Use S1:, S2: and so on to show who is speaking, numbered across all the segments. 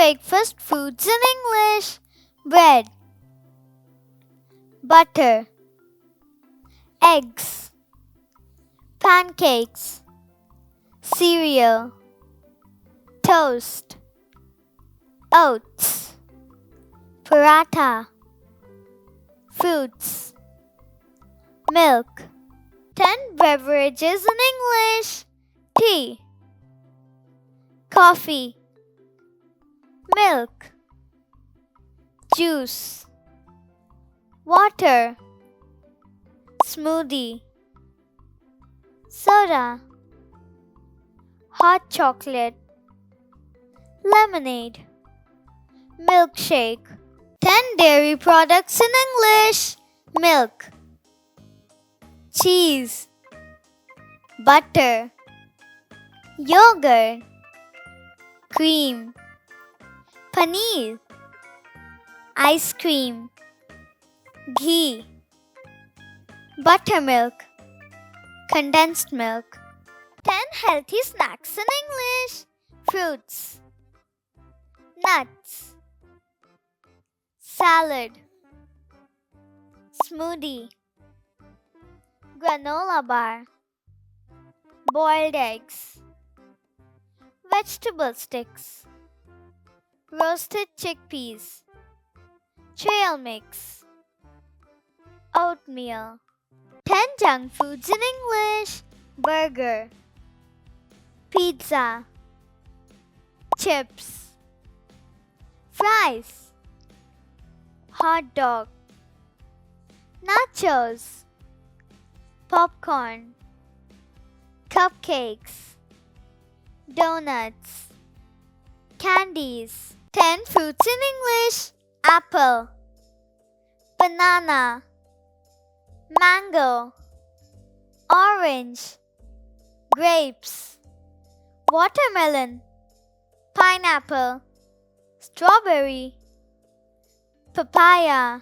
S1: breakfast foods in English. Bread, butter, eggs, pancakes, cereal, toast, oats, paratha, fruits, milk. 10 beverages in English. Tea, coffee, milk, juice, water, smoothie, soda, hot chocolate, lemonade, milkshake. 10 dairy products in English. Milk, cheese, butter, yogurt, cream, paneer, ice cream, ghee, buttermilk, condensed milk. 10 healthy snacks in English. Fruits, nuts, salad, smoothie, granola bar, boiled eggs, vegetable sticks, roasted chickpeas, trail mix, oatmeal. 10 junk foods in English. Burger, pizza, chips, fries, hot dog, nachos, popcorn, cupcakes, donuts, candies. 10 fruits in English. Apple, banana, mango, orange, grapes, watermelon, pineapple, strawberry, papaya,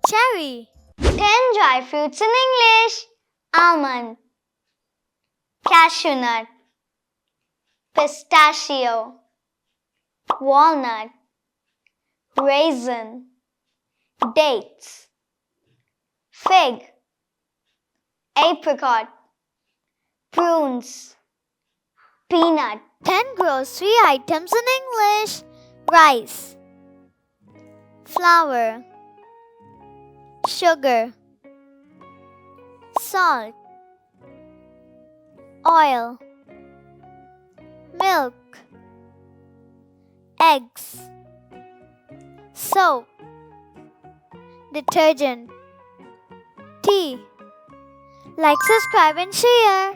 S1: cherry. 10 dry fruits in English. Almond, cashew nut, pistachio, walnut, raisin, dates, fig, apricot, prunes, peanut. 10 grocery items in English. Rice, flour, sugar, salt, oil, milk, eggs, soap, detergent, tea. Like, subscribe and share.